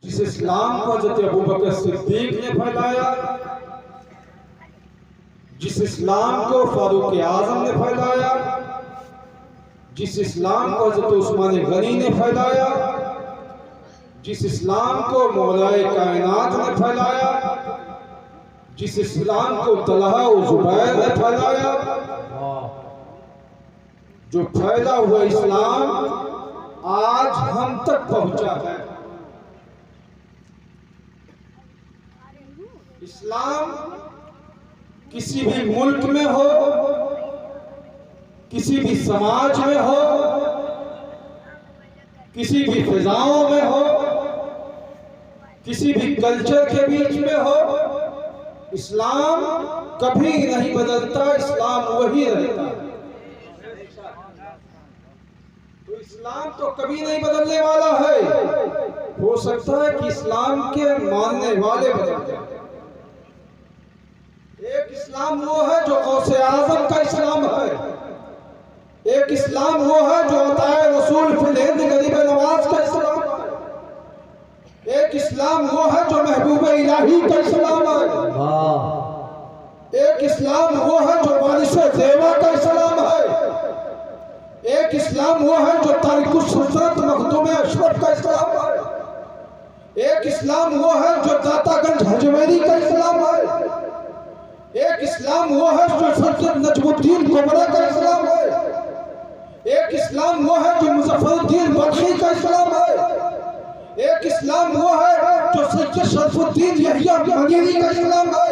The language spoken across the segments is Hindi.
जिस इस्लाम को हज़रत अबू बकर सिद्दीक ने फैलाया, जिस इस्लाम को फारूक आज़म ने फैलाया, जिस इस्लाम को हज़रत उस्मान गनी ने फैलाया, जिस इस्लाम को मौलाए कायनात ने फैलाया, जिस इस्लाम को तलहा और जुबैर ने फैलाया, जो फैला हुआ इस्लाम आज हम तक पहुंचा है। इस्लाम किसी भी मुल्क में हो, किसी भी समाज में हो, किसी भी फिजाओं में हो, किसी भी कल्चर के बीच में हो, इस्लाम कभी नहीं बदलता, इस्लाम वही रहता है। तो इस्लाम तो कभी नहीं बदलने वाला है। हो सकता है कि इस्लाम के मानने वाले बदल जाए। एक इस्लाम वो है जो गौसे आज़म का इस्लाम है, एक इस्लाम वो है जो अताए रसूल फिल हिंद गरीब नवाज का इस्लाम है, एक इस्लाम वो है जो महबूब इलाही का इस्लाम है, एक इस्लाम वो है जो वारिस ज़ेवा का इस्लाम है, एक इस्लाम वो है जो तारिकुस सुल्तान मखदूम अशरफ का इस्लाम है, एक इस्लाम वो है जो दातागंज हजवेरी का इस्लाम है, एक इस्लाम वो है जो सल्तनत नजमुद्दीन कुबरा का इस्लाम है, एक इस्लाम वो है जो मुजफ्फरुद्दीन बख्शी का इस्लाम है, एक इस्लाम वो है जो सैयद शरफुद्दीन यहिया मनीरी का इस्लाम है,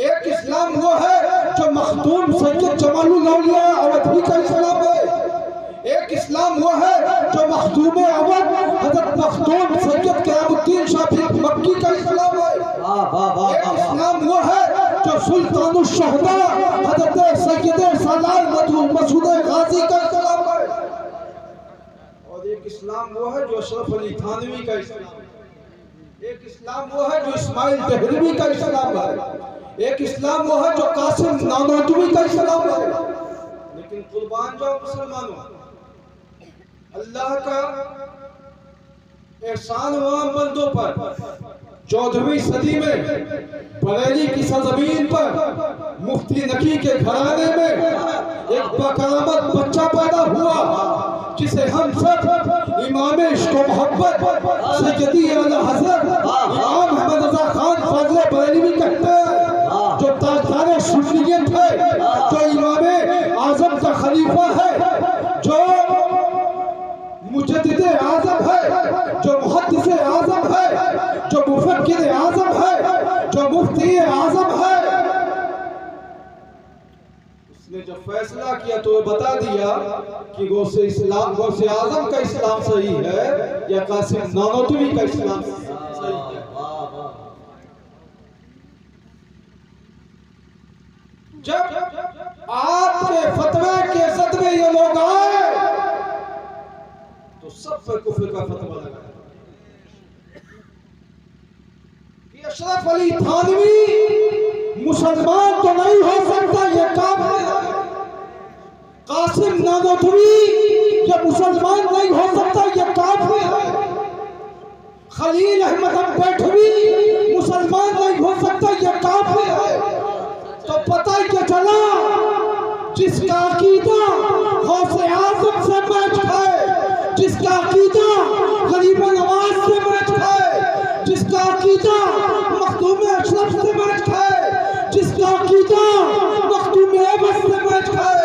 एक इस्लाम वो है जो मखदूम सैयद जमालुल औलिया अवधी का इस्लाम है, एक इस्लाम वो है जो मखदूम अवध हज़रत मखदूम सैयद क़यामुद्दीन शाफी मक्की का इस्लाम है, एक इस्लाम वो है जो सुल्तानुल शहदा हज़रत सैयद सालार मसूद गाजी का इस्लाम है, और एक इस्लाम वो है जो अशरफ अली थानवी का इस्लाम है, एक इस्लाम वो है जो इस्माइल दहलवी का इस्लाम है, एक इस्लाम वो है जो कासिम नानोतवी का इस्लाम है। लेकिन कुर्बान जाओ मुसलमानों, अल्लाह का एहसान हुआ बंदों पर। 14वीं सदी में बरेली की सरजमीन पर मुफ्ती नकी के घराने में एक बाकरामत बच्चा पैदा हुआ जिसे हम सब इमाम इश्क व मोहब्बत सैयदी आला हज़रत इमाम अहमद रज़ा खान फाज़िल बरेलवी कहते हैं, जो ताजदार सुन्नियत है, जो इमाम आज़म का खलीफा है, जो मुजद्दिद आज़म है, जो मुहद्दिस आज़म है, जो मुफक्किर आज़म है, जो मुफ्ती आज़म है। उसने जब फैसला किया तो बता दिया कि गौसे आज़म का इस्लाम सही है या कासिम नानोतवी का इस्लाम सही है। जब आपके फतवे के सदमे ये लोग आए तो सब पर कुफ्र का फतवा लगा कि अशरफ अली थानवी मुसलमान तो नहीं हो सकता, ये काफिर है। कासिम नानोतवी ये मुसलमान नहीं हो सकता, ये काफिर है। खलील अहमद अम्बेडवी मुसलमान नहीं हो सकता, ये काफिर है। तो पता ही क्या चला, जिसका अकीदा गौसे आज़म से मैच है, जिसका अकीदा गरीब नवाज से मैच है, जिसका अकीदा मखदूम अशरफ से मैच है, जिसका अकीदा मखदूम अवध से मैच है,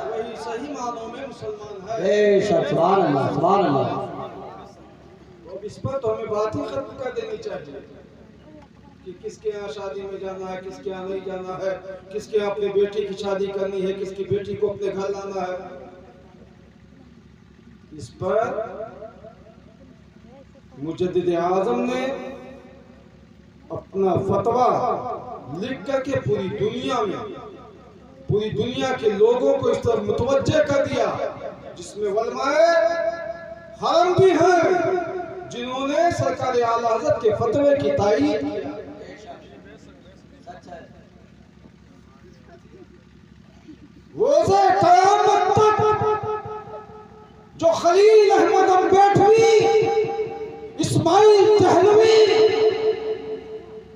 वही सही मानों में मुसलमान है। सुभान अल्लाह, सुभान अल्लाह। तो इस पर तो हमें बात ही खत्म कर देनी चाहिए कि किसके यहाँ शादी में जाना है, किसके यहाँ नहीं जाना है, किसके यहाँ अपनी बेटी की शादी करनी है, किसकी बेटी को अपने घर लाना है। इस पर मुजद्दिद आज़म ने अपना फतवा लिख करके पूरी दुनिया के लोगों को इस तरफ मुतवज्जे कर दिया, जिसमें उलमाए हरम भी हैं जिन्होंने सरकार आला हज़रत के फतवे की तायीद किया। रोज़े क़यामत तक जो खलील अहमद अम्बेडवी इस इस्माइल दहलवी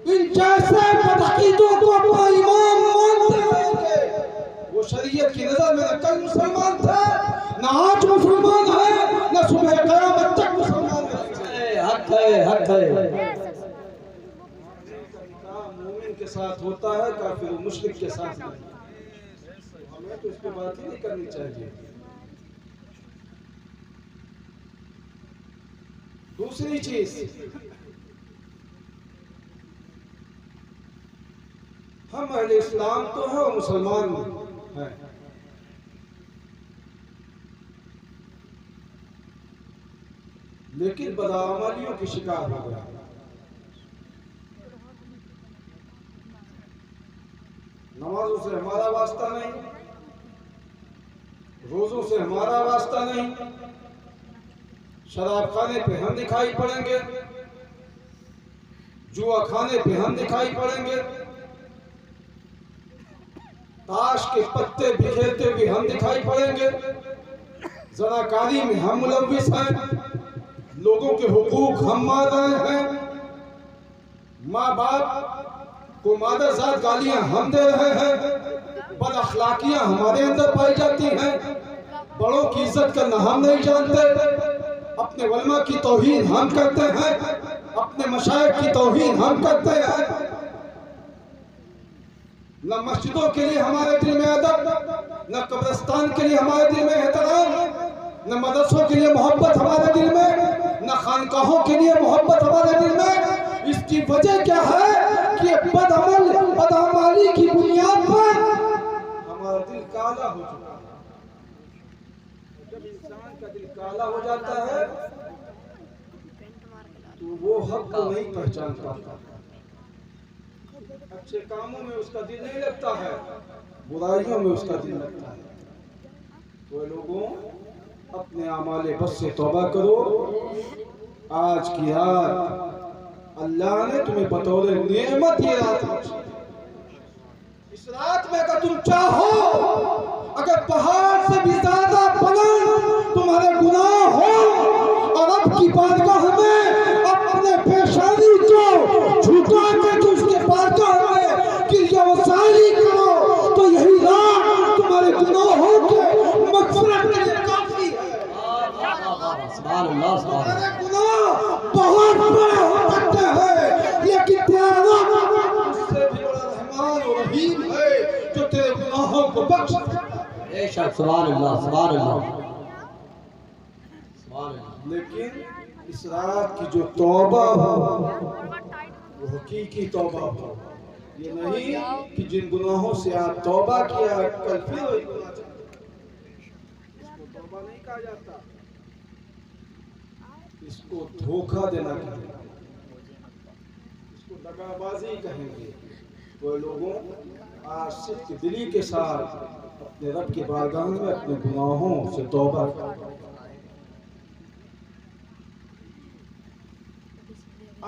इन जैसे बदअकीदों को अपना इमाम मानते होंगे। वो शरीयत की नजर में न कल मुसलमान था, न आज मुसलमान है, न सुबह क़यामत तक मुसलमान है। हक है, हक है। मोमिन के साथ होता है, काफिर मुशरिक के साथ नहीं। हमें तो इस पे बात ही नहीं करनी चाहिए। दूसरी चीज, हम अहले इस्लाम तो है और मुसलमान हैं, लेकिन बदअमलियों की शिकार हो गया। नमाजों से हमारा वास्ता नहीं, रोजों से हमारा वास्ता नहीं, शराब खाने पे हम दिखाई पड़ेंगे, जुआ खाने पे हम दिखाई पड़ेंगे, ताश के पत्ते बिखेरते हुए हम दिखाई पड़ेंगे, ज़नाकारी में हम मुलव्विस हैं, लोगों के हुकूक हम मार रहे हैं, माँ बाप को मादरजात गालियां हम दे रहे हैं, बद अखलाकियां हमारे अंदर पाई जाती हैं, बड़ों की इज्जत करना हम नहीं जानते, अपने उलमा की तौहीन हम करते हैं, अपने मशाइख की तौहीन हम करते हैं। न मस्जिदों के लिए हमारे दिल में अदब, न कब्रिस्तान के लिए हमारे दिल में एहतराम, न मदरसों के लिए मोहब्बत हमारे दिल में, न खानकाहों के लिए मोहब्बत हमारे दिल में। इसकी वजह क्या है कि बदअमली की बुनियाद पर हमारा दिल काला हो चुका है। जब इंसान का दिल काला हो जाता है तो वो हक को नहीं पहचान पाता, अच्छे कामों में उसका दिल नहीं लगता है, बुराइयों में उसका दिल लगता है। तो लोगों, अपने आमाले बस से तौबा करो। आज की रात अल्लाह ने तुम्हें बतौर नेमत ये रात बख्शी। इस रात में अगर तुम चाहो, अगर पहाड़ से भी ज्यादा बुलंद तुम्हारे गुनाह हो और रब की बारगाह में अपने पेशानी को झुका के उसके बारगाह में किरयावसाली करो, तो यही रात तुम्हारे गुनाहों के मग़फ़िरत के लिए काफी है। तुम्हारे गुनाह बहुत बड़े हो सकते हैं, लेकिन तेरा रब उससे भी बड़ा रहमान और रहीम है जो तेरे गुनाहों को बख्श सकता है। बेशक, सुभान अल्लाह, सुभान अल्लाह, सुभान अल्लाह। लेकिन इस रात की जो तौबा हो वो हकीकी तौबा हो, ये नहीं कि जिन गुनाहों से आप तौबा किया कल फिर वही गुनाह करते। इसको तौबा नहीं कहा जाता, इसको धोखा देना कहेंगे, इसको दगाबाजी कहेंगे। तो लोगों, आज सिर्फ दिली के साथ अपने रब की बारगाह में अपने गुनाहों से तौबा करें।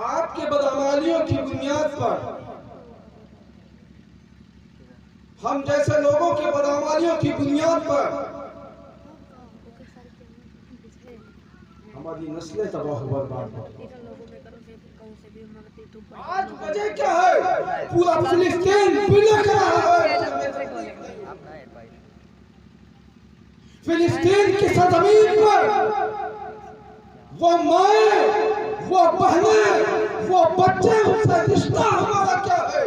आपके बदअमलियों की बुनियाद पर, हम जैसे लोगों के बदअमलियों की बुनियाद पर हमारी नस्लें तबाह बर्बाद हो। आज वजह क्या है? पूरा फिलिस्तीन बिलख रहा है। फिलिस्तीन की सरजमीन पर वो माए, वो बहनें, वो बच्चे, उनसे रिश्ता हमारा क्या है?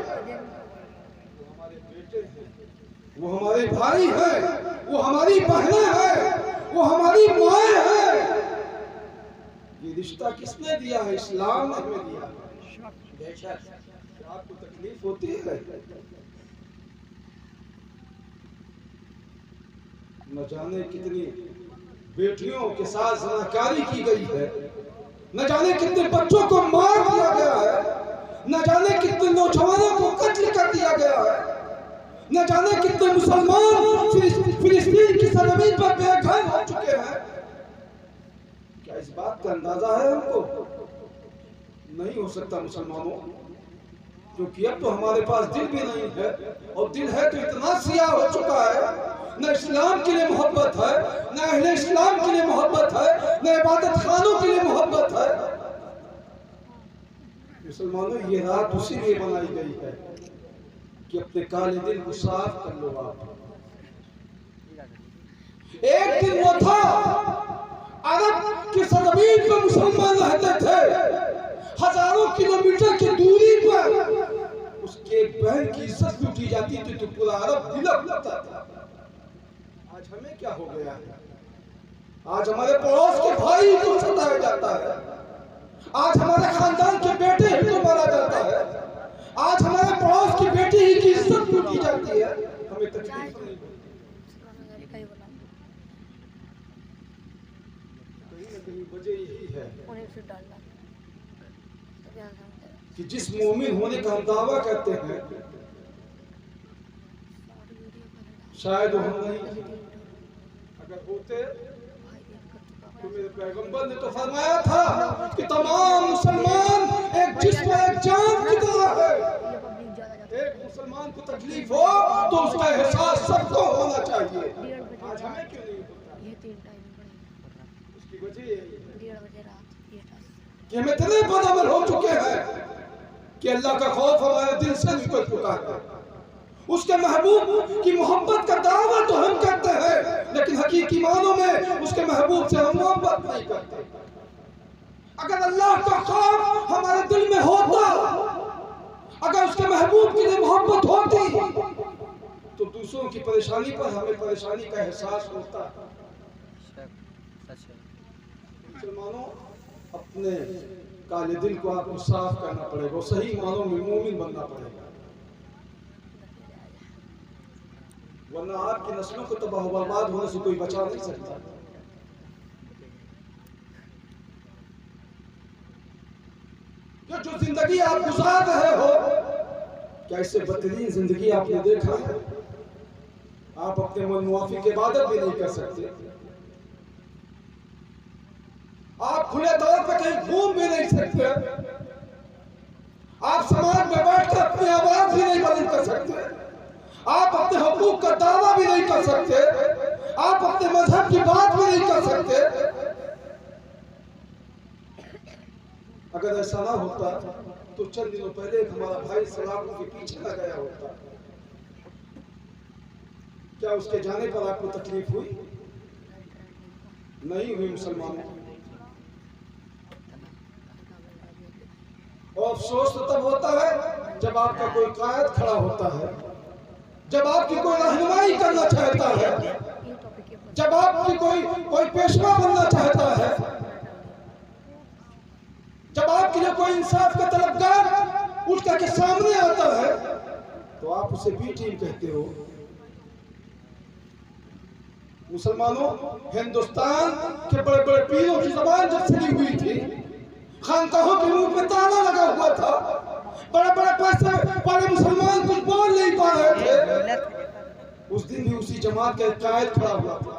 वो हमारे बेटे हैं, वो हमारे भाई हैं, वो हमारी बहनें हैं, वो हमारी माए हैं। ये रिश्ता किसने दिया है? इस्लाम ने हमें दिया। आपको तकलीफ होती है? न जाने कितनी बेटियों के साथ ज़नाकारी की गई है, न जाने कितने बच्चों को मार दिया गया है, न जाने कितने नौजवानों को कत्ल कर दिया गया है, न जाने कितने मुसलमान फिलिस्तीन की सरजमीन पर बेघर हो चुके हैं। क्या इस बात का अंदाजा है हमको? नहीं हो सकता मुसलमानों, क्योंकि अब तो हमारे पास दिल भी नहीं है, और दिल है तो इतना सियाह हो चुका है, न इस्लाम के लिए मोहब्बत है, न अहले इस्लाम के लिए मोहब्बत है, न इबादत खानों के लिए मोहब्बत है। मुसलमानों, ये रात उसी लिए बनाई गई है कि अपने काले दिल को साफ कर लो आप। एक दिन वो था, अरब की सरजमीन पर मुसलमान रहते थे, हजारों किलोमीटर की दूरी पर उसके एक बहन की इज्जत लूटी जाती थी तो पूरा अरब बिलख उठता था। आज हमें क्या हो गया है? आज हमारे पड़ोस के भाई को सताया जाता है, आज हमारे खानदान के बेटे ही को मारा जाता है, आज हमारे पड़ोस की बेटी ही की इज्जत लूटी जाती है। हमें तकलीफ नहीं, कहीं ना कहीं वजह यही है कि जिस मोमिन होने का हम दावा करते हैं, शायद वो हम नहीं। अगर होते तो मेरे पैगंबर ने तो फरमाया था कि तमाम मुसलमान एक जिस्म एक जान की तरह है। एक मुसलमान को तकलीफ हो तो उसका एहसास सबको होना चाहिए। आज हमें क्यों नहीं होता? उसकी वजह कि हम इतने बदअमल हो चुके हैं कि अल्लाह का खौफ हमारे दिल से निकल चुका है। उसके महबूब की मोहब्बत का दावा तो हम करते हैं, लेकिन हकीकी मानों में उसके महबूब से हम मोहब्बत नहीं करते। अगर अल्लाह का खौफ हमारे दिल में होता, अगर उसके महबूब की मोहब्बत होती, तो दूसरों की परेशानी पर हमें परेशानी का एहसास होता। मुसलमानों, अपने काले दिल को आपको साफ करना पड़ेगा, सही मानों में मोमिन बनना पड़ेगा, वरना आपकी नस्लों को तबाह बर्बाद होने से कोई बचा नहीं सकता। जो जिंदगी आप गुजार रहे हो, क्या इससे बदतरीन जिंदगी आपने देखा है? आप अपने मन मुआफी की इबादत भी नहीं कर सकते, आप खुले तौर पर कहीं घूम भी नहीं सकते, आप समाज में बैठकर अपनी आवाज भी नहीं बुलंद कर सकते, आप अपने हुकूक का दावा भी नहीं कर सकते, आप अपने मजहब की बात भी नहीं कर सकते। अगर ऐसा ना होता तो चंद दिनों पहले हमारा भाई सलाखों के पीछे न गया होता। क्या उसके जाने पर आपको तकलीफ हुई? नहीं हुई मुसलमानों। और अफसोस तो तब होता है जब आपका कोई कायद खड़ा होता है, जब आपकी कोई रहनुमाई करना चाहता है, जब आपकी कोई पेशवा बनना चाहता है, जब आपके लिए कोई इंसाफ का तलबगार उठ करके सामने आता है, तो आप उसे बी टीम कहते हो। मुसलमानों, हिंदुस्तान के बड़े बड़े पीरों की जबान जब सली हुई थी, खानकाहों के मुंह पे ताला लगा हुआ था, बड़े बड़े पैसे वाले मुसलमान कुछ बोल नहीं पा रहे थे, उस दिन भी उसी जमात का कायद खड़ा हुआ था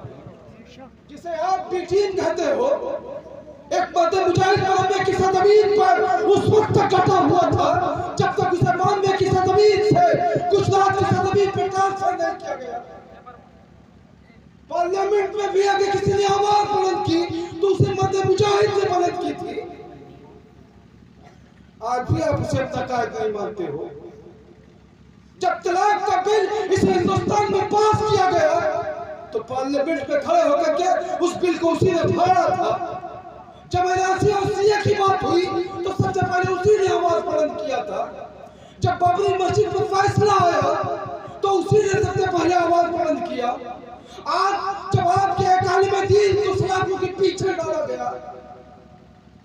जिसे आप बी टीम कहते हो। एक मर्द मुजाहिद बॉम्बे की सरजमीन पर उस वक्त तक डटा हुआ था जब तक उसे बॉम्बे की सरजमीन से गुजरात की सरजमीन पर ट्रांसफर नहीं किया गया। पार्लियामेंट में भी अगर किसी ने आवाज बुलंद की तो उसे मर्द मुजाहिद ने बुलंद की थी। आज भी आप उसे अपना कायद नहीं मानते हो। जब तलाक का बिल इस हिंदुस्तान में पास किया गया तो पार्लियामेंट में खड़े होकर के उस बिल को उसी ने फाड़ा था। जब एनआरसी और सीए की बात हुई तो सबसे पहले उसी ने आवाज बुलंद किया था। जब बाबरी मस्जिद पर फैसला आया तो उसी ने सबसे पहले आवाज बुलंद किया। आज जब आपके अकाली दीन को सलाखों के पीछे डाला गया,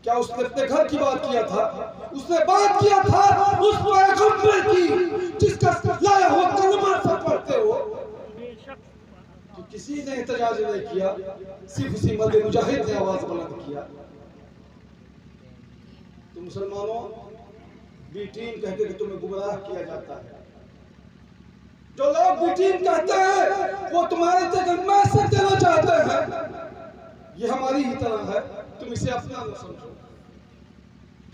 क्या उसने अपने घर की बात किया था? उसने बात किया था उस पैगंबर की जिसका लाया हुआ कलमा सब पढ़ते हो। तो किसी ने एहतजाज नहीं किया, सिर्फ उसी मर्द मुजाहिद ने आवाज बुलंद किया। तो मुसलमानों, बी टीम कहते कि तुम्हें गुमराह किया जाता है। जो लोग बी टीम कहते हैं वो तुम्हारे तक मैसेज देना चाहते हैं। ये हमारी ही तरह है, तुम इसे अपना न समझो।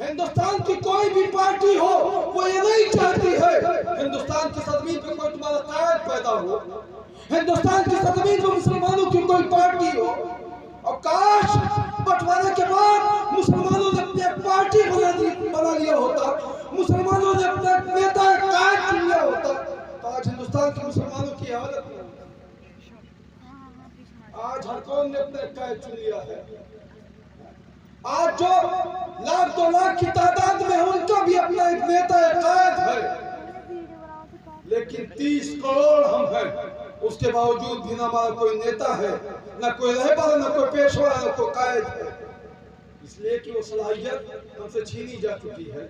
हिंदुस्तान की कोई भी पार्टी हो वो ये नहीं चाहती है हिंदुस्तान की सरजमीन पे कोई तुम्हारा कायद पैदा हो, हिंदुस्तान की सरजमीन पे मुसलमानों की कोई पार्टी हो। और काश बंटवारे के बाद मुसलमानों ने अपनी पार्टी बना लिया होता आज हर कौन ने अपने कैद चुन लिया है। आज जो लाख 2 लाख की तादाद में है उनका भी अपना एक नेता कैद है, लेकिन 30 करोड़ हम हैं, उसके बावजूद भी ना हमारा कोई नेता है, ना कोई रहबर, ना कोई पेशवा, ना कोई कायद है, इसलिए कि वो सलाहियत हमसे छीनी जा चुकी है।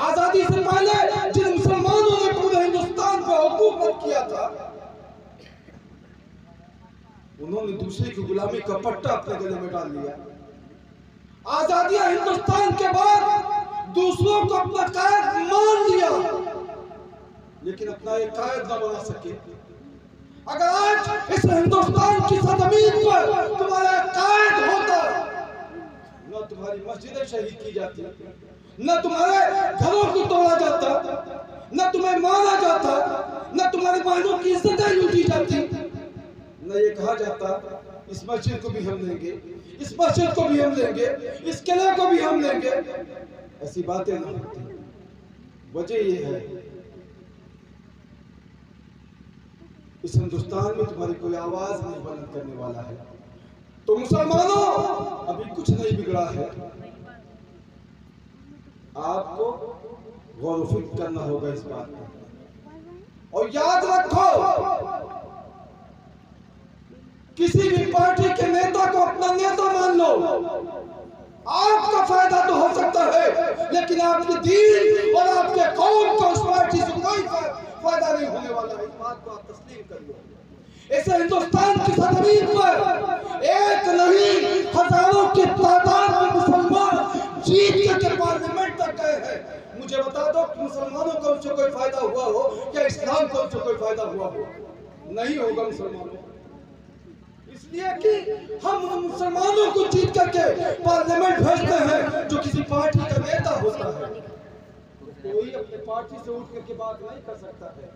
आजादी से पहले जिन मुसलमानों ने पूरे हिंदुस्तान पर हुकूमत किया था, उन्होंने दूसरे की गुलामी का पट्टा अपने गले में डाल लिया। आजादी हिंदुस्तान के बाद दूसरों को अपना कायद मान लिया, लेकिन अपना एक कायद न बना सके। अगर आज इस हिंदुस्तान की सरजमीन पर तुम्हारा कायद होता, न तुम्हारी मस्जिदें शहीद की जाती, न तुम्हारे घरों को तोड़ा जाता, न तुम्हें मारा जाता, न तुम्हारी बहनों की इज्जतें लूटी जाती, न ये कहा जाता इस मस्जिद को भी हम लेंगे, इस मस्जिद को भी हम लेंगे, इस किले को भी हम लेंगे। ऐसी बातें नहीं होती। वजह ये है इस हिंदुस्तान में तुम्हारी कोई आवाज नहीं बुलंद करने वाला है। तो मुसलमानों, अभी कुछ नहीं बिगड़ा है, आपको गौर व फिक्र करना होगा इस बात पर। और याद रखो, किसी भी पार्टी के नेता को अपना नेता मान लो, आपका फायदा तो हो सकता है, लेकिन आपके दीन और आपके कौम को उस पार्टी से कोई फायदा नहीं होने वाला है। इस बात को आप तस्लीम कर लो। ऐसे हिंदुस्तान की सरजमीन पर एक नहीं हजारों की तादाद में मुसलमान जीत करके पार्लियामेंट तक गए हैं। मुझे बता दो कि मुसलमानों को उससे कोई फायदा हुआ हो या इस्लाम को उससे कोई फायदा हुआ हो? नहीं होगा मुसलमानों, इसलिए कि हम मुसलमानों को जीत करके पार्लियामेंट भेजते हैं जो किसी पार्टी का नेता होता है। कोई अपने पार्टी से उठ करके बात नहीं कर सकता है।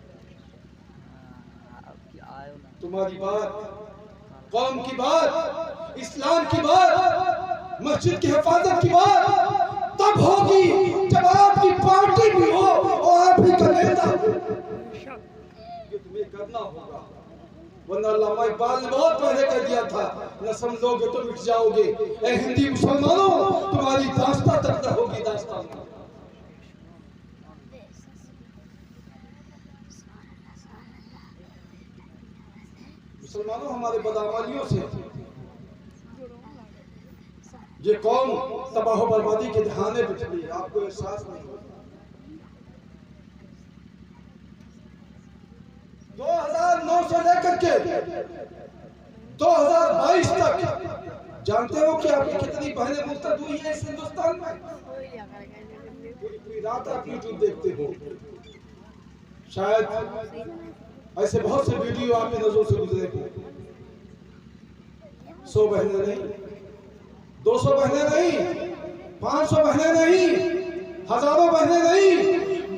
तुम्हारी बात, कौम की बात, इस्लाम की बात, मस्जिद की हिफाजत की बात तब होगी जब आपकी पार्टी भी हो और आप ही का नेता हो। ये तुम्हें करना होगा, वरना अल्लामा इकबाल ने बहुत पहले कह दिया था, न समझोगे तो मिट जाओगे। ए हिंदी मुसलमानों, तुम्हारी दास्तां तक न होगी दास्तां। मुसलमानों, हमारे बदअमलियों से ये कौम तबाह बर्बादी के दहाने पे चली है, आपको एहसास नहीं होगा। 2009 से लेकर के 2022 तक जानते हो कि आपकी कितनी बहनें मुर्तद हुई है इस हिंदुस्तान में? पूरी रात आप यूट्यूब देखते हो, शायद ऐसे बहुत से वीडियो आपकी नजरों से गुजरे हो। 100 बहनें नहीं, 200 बहनें नहीं, 500 बहनें नहीं, हजारों बहनें नहीं,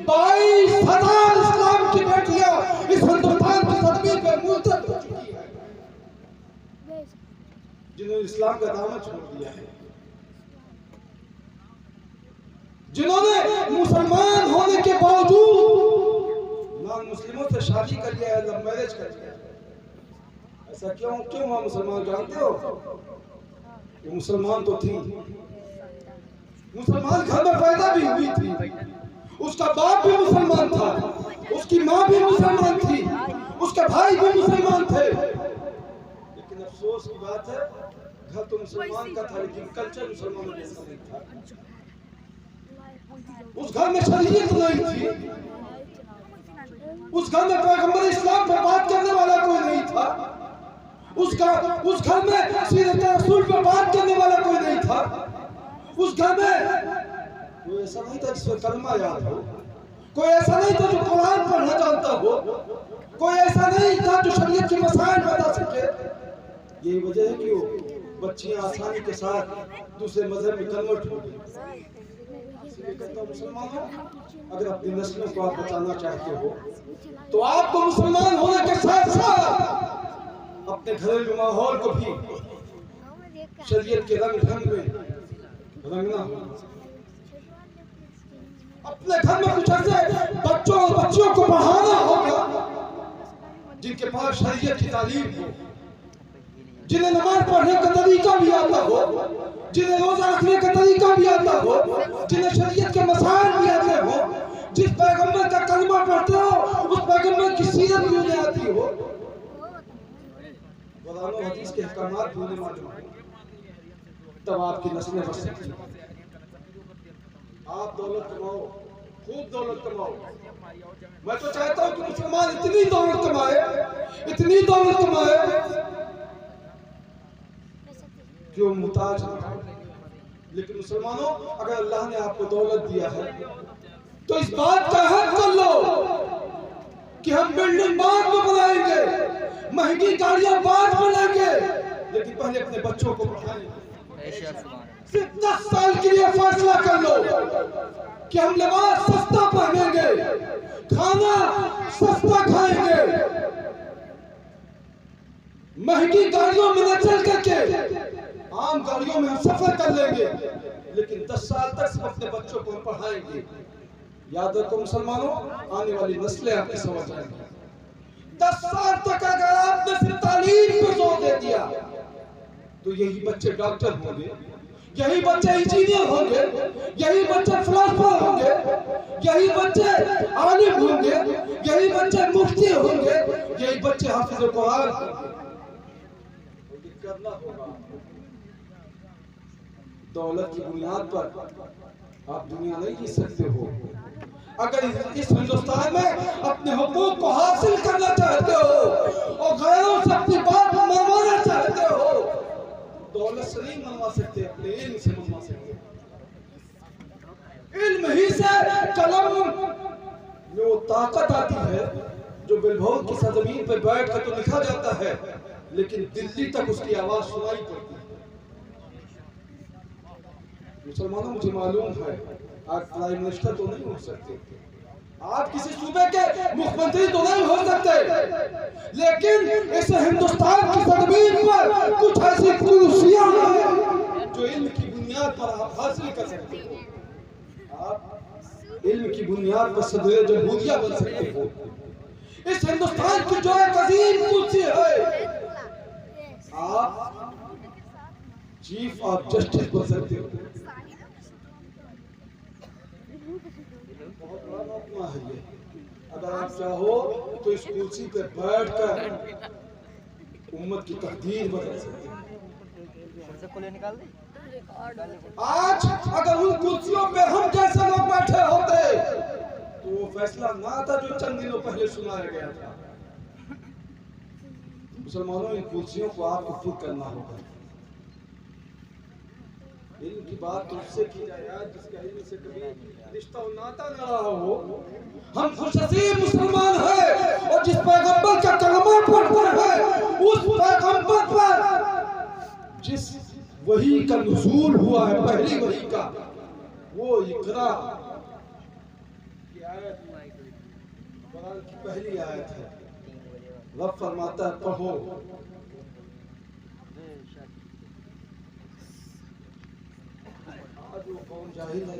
22,000 इस्लाम की बेटियां इस हिंदुस्तान की सरजमीन पर मुर्तद हो चुकी है, जिन्होंने इस्लाम का दामन छोड़ दिया है, जिन्होंने मुसलमान होने के बावजूद नॉन मुस्लिमों से शादी कर लिया है, लव मैरिज कर लिया है। ऐसा क्यों हुआ मुसलमान? जानते हो, वो मुसलमान तो थी, मुसलमान घर में पैदा भी हुई थी, उसका बाप भी मुसलमान था, उसकी माँ भी मुसलमान थी, उसके भाई भी मुसलमान थे, लेकिन अफसोस की बात है घर तो मुसलमान का था, लेकिन कल्चर मुसलमानों जैसा नहीं था। उस घर में शरीयत नहीं थी, उस घर में पैगंबर इस्लाम पर बात करने वाला कोई नहीं था, उस घर में सीरत रसूल पर बात करने वाला कोई नहीं था, उस घर में कोई ऐसा नहीं था जिसमें कलमा याद हो, कोई ऐसा नहीं था जो कुरान पढ़ना जानता हो, कोई ऐसा नहीं था जो शरीयत के मसाइल बता सके। यही वजह है कि वो बच्चियां आसानी के साथ दूसरे मजहब में कन्वर्ट हो गई। इसलिए कहता हूं मुसलमानों, अगर अपनी नस्लों को आप बचाना चाहते हो तो आपको मुसलमान होने के साथ साथ अपने घरेलू माहौल को भी शरीयत के रंग ढंग में रंगना होगा। अपने घर में कुछ ऐसे बच्चों और बच्चियों को पढ़ाना होगा जिनके पास शरीयत की तालीम हो, जिन्हें नमाज पढ़ने का तरीका भी आता हो, जिन्हें रोजा रखने का तरीका भी आता हो, जिन्हें शरीयत के मसाइल भी आते हो, जिस पैगंबर का कलमा पढ़ते हो उस पैगंबर की सीरत भी उन्हें आती हो, कुरान और हदीस के अहकामात भी उन्हें मालूम हो, तब आपकी नस्लें बच सकती हैं। आप दौलत कमाओ, खूब दौलत कमाओ। मैं तो चाहता हूं कि मुसलमान इतनी दौलत कमाए, इतनी दौलत कमाए कि वो मुताज न हो। लेकिन मुसलमानों, अगर अल्लाह ने आपको दौलत दिया है तो इस बात का हक कर लो कि हम बिल्डिंग बाद में बनाएंगे, महंगी गाड़ियां बाद में लेंगे, लेकिन पहले अपने बच्चों को पढ़ाएंगे। सिर्फ 10 साल के लिए फैसला कर लो कि हम लिबास सस्ता पहनेंगे, खाना सस्ता खाएंगे, महंगी गाड़ियों में न चल करके आम गाड़ियों में हम सफर कर लेंगे, लेकिन 10 साल तक सिर्फ अपने बच्चों को हम पढ़ाएंगे। याद रखो मुसलमानों, आने वाली नस्लें आपकी समझ आएंगी। 10 साल तक अगर आपने सिर्फ तालीम पर जोर दे दिया तो यही बच्चे डॉक्टर होंगे, यही बच्चे इंजीनियर होंगे, यही बच्चे फिलोसोफर होंगे, यही बच्चे आलिम होंगे, यही बच्चे मुफ्ती होंगे, यही बच्चे हाफिज कुरान होंगे। करना होगा। दौलत की बुनियाद पर आप दुनिया नहीं जी सकते हो। अगर इस हिंदुस्तान में अपने हुकूक को हासिल करना चाहते हो और गैरों से अपनी बात मनवाना चाहते हो, दौलत से नहीं मनवा सकते, अपने इल्म से मनवा सकते। इल्म ही से कलम में वो ताकत आती है जो बिलभौत की सरजमीन पर बैठ कर तो लिखा जाता है, लेकिन दिल्ली तक उसकी आवाज सुनाई पड़ती है। मुसलमानों, मुझे मालूम है आप प्राइम मिनिस्टर तो नहीं हो सकते, आप किसी सूबे के मुख्यमंत्री तो नहीं हो सकते, लेकिन इस हिंदुस्तान की ज़मीन पर कुछ ऐसी कुर्सियां हैं जो इल्म की बुनियाद पर आप हासिल कर सकते हो। आप इल्म की बुनियाद पर सदर जमहूरिया बन सकते हो। इस हिंदुस्तान की जो एक अजीम कुर्सी है, आप चीफ ऑफ जस्टिस बन सकते हो। बहुत बड़ा मौका है ये। अगर आप चाहो तो इस कुर्सी पे बैठकर उम्मत की तकदीर बदल सकते हैं। आज अगर उन कुर्सियों पे हम जैसे लोग बैठे होते तो वो फैसला ना था जो चंद दिनों पहले सुनाया गया था। मुसलमानों, इन कुर्सियों को आपको खुद करना होगा। इल्म की बात तो उससे की जाए यार जिसका इल्म से कभी रिश्ता और नाता न रहा हो। हम खुशनसीब मुसलमान हैं और जिस पैगंबर का कलमा पढ़ते हैं उस पैगंबर पर जिस वही का नुज़ूल हुआ है, पहली वही का, वो इक़रा की आयत, कुरान की पहली आयत है। रब फरमाता है पढ़ो। आज वो कौन जाहिल है?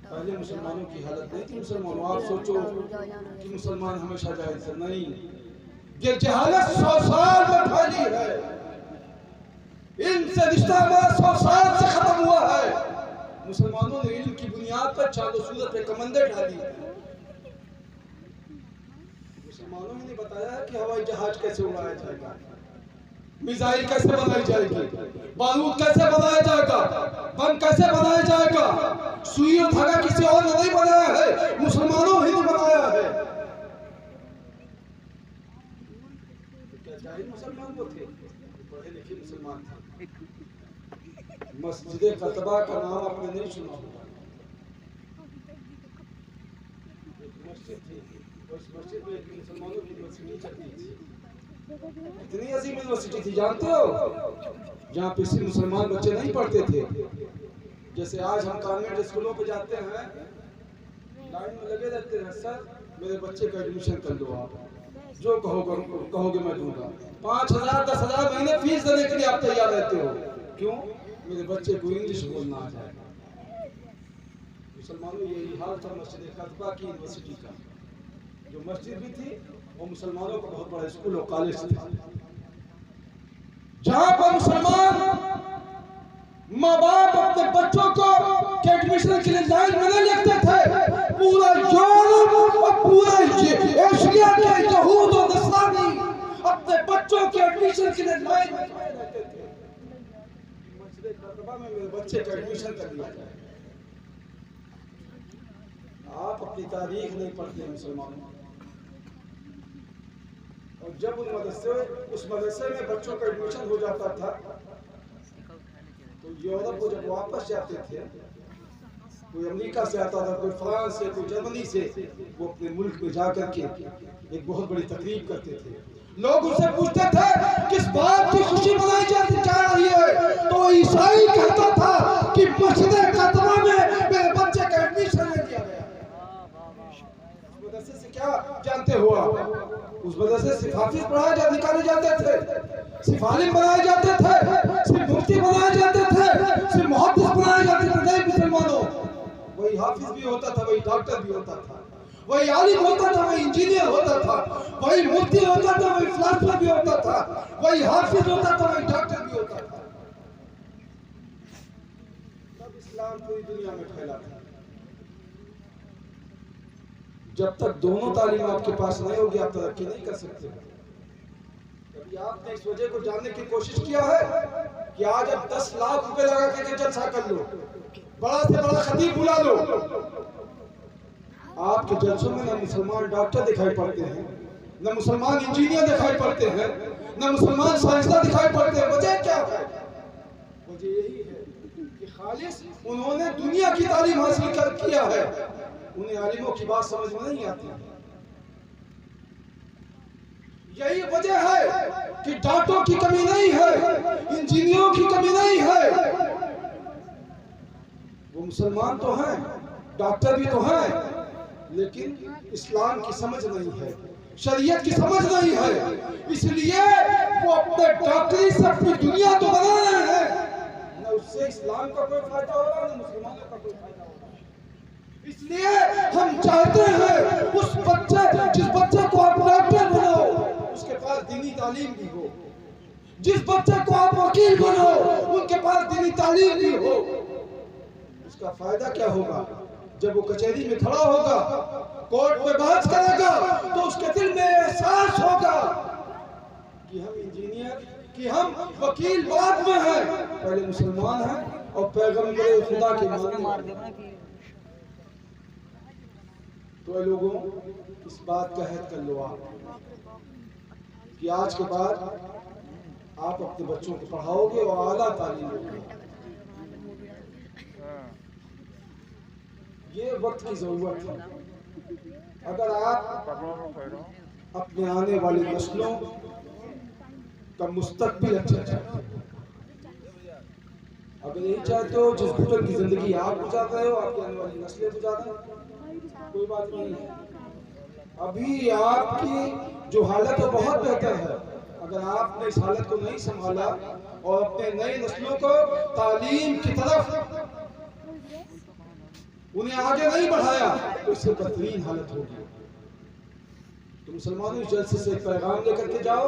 पहले मुसलमानों की हालत नहीं थी। मुसलमानों, आप सोचो कि मुसलमान हमेशा जाहिल थे, नहीं। ये जहालत 100 साल में फैली है। इनसे रिश्ता हमारा 100 साल से खत्म हुआ है। मुसलमानों ने इल्म की बुनियाद पर चादर सूरत पे कमंदे डाली। मुसलमानों ने बताया कि हवाई जहाज कैसे उड़ाया जाएगा, मिसाइल कैसे बनाई जाएगी, बारूद कैसे बनाया जाएगा, बम कैसे बनाया जाएगा। सुई और धागा किसी और ने नहीं बनाया है, मुसलमानों ही ने बनाया है। क्या जाहिल मुसलमान वो थे? पढ़े लिखे मुसलमान थे। मस्जिद कतबा का नाम आपने नहीं सुना होगा। एक मस्जिद थी, उस मस्जिद में एक मुसलमानों की यूनिवर्सिटी चलती थी। इतनी अजीम यूनिवर्सिटी थी, जानते हो, जहाँ पे सिर्फ मुसलमान बच्चे नहीं पढ़ते थे। जैसे आज हम कॉन्वेंट स्कूलों पे जाते हैं, लाइन में लगे रहते हैं, सर मेरे बच्चे का एडमिशन कर दो, आप जो कहोगे मैं दूंगा। 5,000 10,000 महीने फीस देने के लिए आप तैयार रहते हो। क्यों? मेरे बच्चे को इंग्लिश बोलना आ जाए। मुसलमानों, यही हाल था मस्जिद कतबा की यूनिवर्सिटी का। जो मस्जिद भी थी वो मुसलमानों का बहुत बड़ा स्कूल और कॉलेज था, जहां पर मुसलमान माँ बाप अपने बच्चों को के एडमिशन के लिए लाइन में नहीं लगते थे। पूरा यूरोप और पूरा एशिया के यहूद और नसरानी अपने बच्चों के एडमिशन के लिए लाइन में खड़े रहते थे। मस्जिद कतबा में मेरे बच्चे का एडमिशन कर दिया जाए। आप अपनी तारीख नहीं पढ़ते मुसलमानों। और जब उस मदरसे में बच्चों का एडमिशन हो जाता था तो यूरोप को जब वापस जाते थे, कोई अमेरिका से आता था, कोई फ्रांस से, कोई जर्मनी से, वो अपने मुल्क में जाकर के एक बहुत बड़ी तकरीब करते थे। लोग उनसे पूछते थे किस बात की खुशी मनाई जाती जा रही है, तो ईसाई कहता था कि मस्जिद कतबा में मेरे बच्चे का एडमिशन ले दिया गया। उस मदरसे से क्या जानते हो आप? उस मदरसे से हाफिज पढ़ाए जा निकाले जाते थे, सिर्फ आलिम बनाए जाते थे, सिर्फ मुफ्ती बनाए जाते थे, सिर्फ मुहद्दिस बनाए जाते थे। नहीं मुसलमानों, वही हाफिज भी होता था, वही डॉक्टर भी होता था, वही आलिम होता था, वही इंजीनियर होता था, वही मुफ्ती होता था, वही फिलासफर भी होता था, वही हाफिज होता था, वही डॉक्टर भी होता था। तब इस्लाम पूरी दुनिया में फैला था। जब तक दोनों तालीम आपके पास नहीं होगी आप तरक्की नहीं कर सकते। कभी आपने इस वजह को जानने की कोशिश किया है कि आज आप 10 लाख रुपए लगा के जलसा कर लो, बड़ा से बड़ा खतीब बुला लो, आपके जलसों में न मुसलमान डॉक्टर दिखाई पड़ते हैं, न मुसलमान इंजीनियर दिखाई पड़ते हैं, न मुसलमान साइंसदान दिखाई पड़ते हैं। वजह क्या है? वजह यही है कि खालिस उन्होंने दुनिया की तालीम हासिल किया है, उन्हें आलिमों की बात समझ में नहीं आती। यही वजह है कि डॉक्टरों की कमी नहीं है, इंजीनियरों की कमी नहीं है। वो मुसलमान तो हैं, डॉक्टर भी तो हैं, लेकिन इस्लाम की समझ नहीं है, शरीयत की समझ नहीं है। इसलिए वो अपने डॉक्टरी से अपनी दुनिया तो बना रहे हैं, न उससे इस्लाम का कोई फायदा होगा न मुसलमानों का कोई फायदा होगा। इसलिए हम चाहते हैं उस बच्चे, जिस बच्चे को आप डॉक्टर बनाओ उसके पास दीनी तालीम भी हो, जिस बच्चे को आप वकील बनाओ उनके पास दीनी तालीम भी हो। उसका फायदा क्या होगा? जब वो कचहरी में खड़ा होगा, कोर्ट में बहस करेगा, तो उसके दिल में एहसास होगा कि हम इंजीनियर, कि हम वकील बाद में हैं, पहले मुसलमान हैं और पैगंबर खुदा के मानने। तो लोगों, इस बात का अहद कर लो आप कि आज के बाद आप अपने बच्चों को पढ़ाओगे और आला तालीम दोगे। ये वक्त की जरूरत है। अगर आप अपने आने वाली नस्लों का मुस्तकबिल अच्छा चाहते हो, अगर यही चाहते हो जिस घुटन की जिंदगी आप गुजार रहे हो आपकी आने वाली नस्लें गुजारें, कोई बात नहीं है। अभी आपकी जो हालत है बहुत बेहतर है। अगर आपने इस हालत को नहीं संभाला और अपने नई नस्लों को तालीम की तरफ उन्हें आगे नहीं बढ़ाया तो इससे बेहतरीन हालत होगी। तो मुसलमानों इस जलसे से एक पैगाम लेकर के जाओ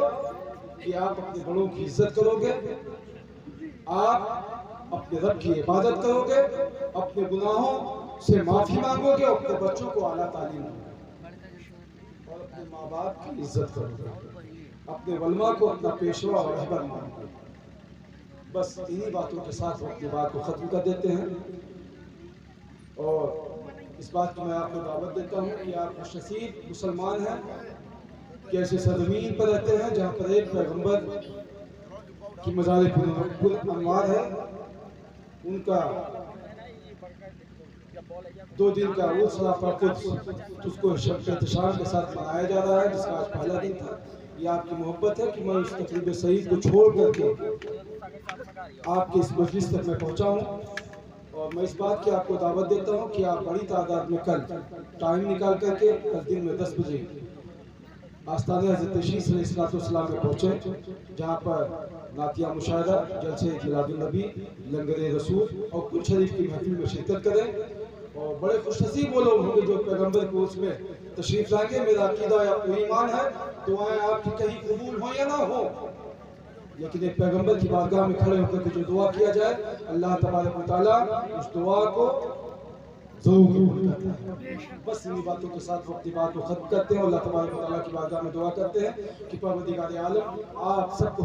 कि आप अपने बड़ों की इज्जत करोगे, आप अपने रब की इबादत करोगे, अपने गुनाहों से माफी मांगोगे और अपने बच्चों को आला तालीम दोगे और अपने माँ बाप की इज्जत करोगे, अपने वलमा को अपना पेशवा और रहबर मानोगे। बस इन्हीं बातों के साथ अपनी बात को खत्म कर देते हैं। और इस बात की मैं आपको दावत देता हूँ कि आप खुशनसीब मुसलमान हैं कि ऐसे सरजमीन पर रहते हैं जहाँ पर एक पैगंबर की मज़ार पुर अनवार है। उनका 2 दिन का वो सलाफा कुछ उसको एहतशाम के साथ मनाया जा रहा है, जिसका आज पहला दिन था। ये आपकी मोहब्बत है कि मैं उस तकरीब सईद को छोड़ करके आपके इस मजलिस तक मैं पहुँचा हूँ। और मैं इस बात की आपको दावत देता हूँ कि आप बड़ी तादाद में कल टाइम निकाल करके कल दिन में 10 बजे आस्ताने हज़रत तशीस अलैहिस्सलाम में पहुँचे, जहाँ पर नातिया मुशाहिदा, जलसे मिलादुन नबी, लंगर रसूल और कुल शरीफ की महफिल में शिरकत करें और बड़े खुशनसीब वो लोग होंगे जो पैगंबर को उसमें तशरीफ लाएंगे। मेरा अकीदा या ईमान है दुआएं आपकी कहीं कबूल हो या ना हो, लेकिन एक पैगंबर की बारगाह में खड़े होकर के जो दुआ किया जाए अल्लाह तबारक व तआला उस दुआ को जरूर कबूल करता है। बस इन्हीं बातों के साथ वक्त की बात को खत्म करते हैं। अल्लाह तबारक व तआला की बारगाह में दुआ करते हैं कि परवरदिगार आलम आप सबको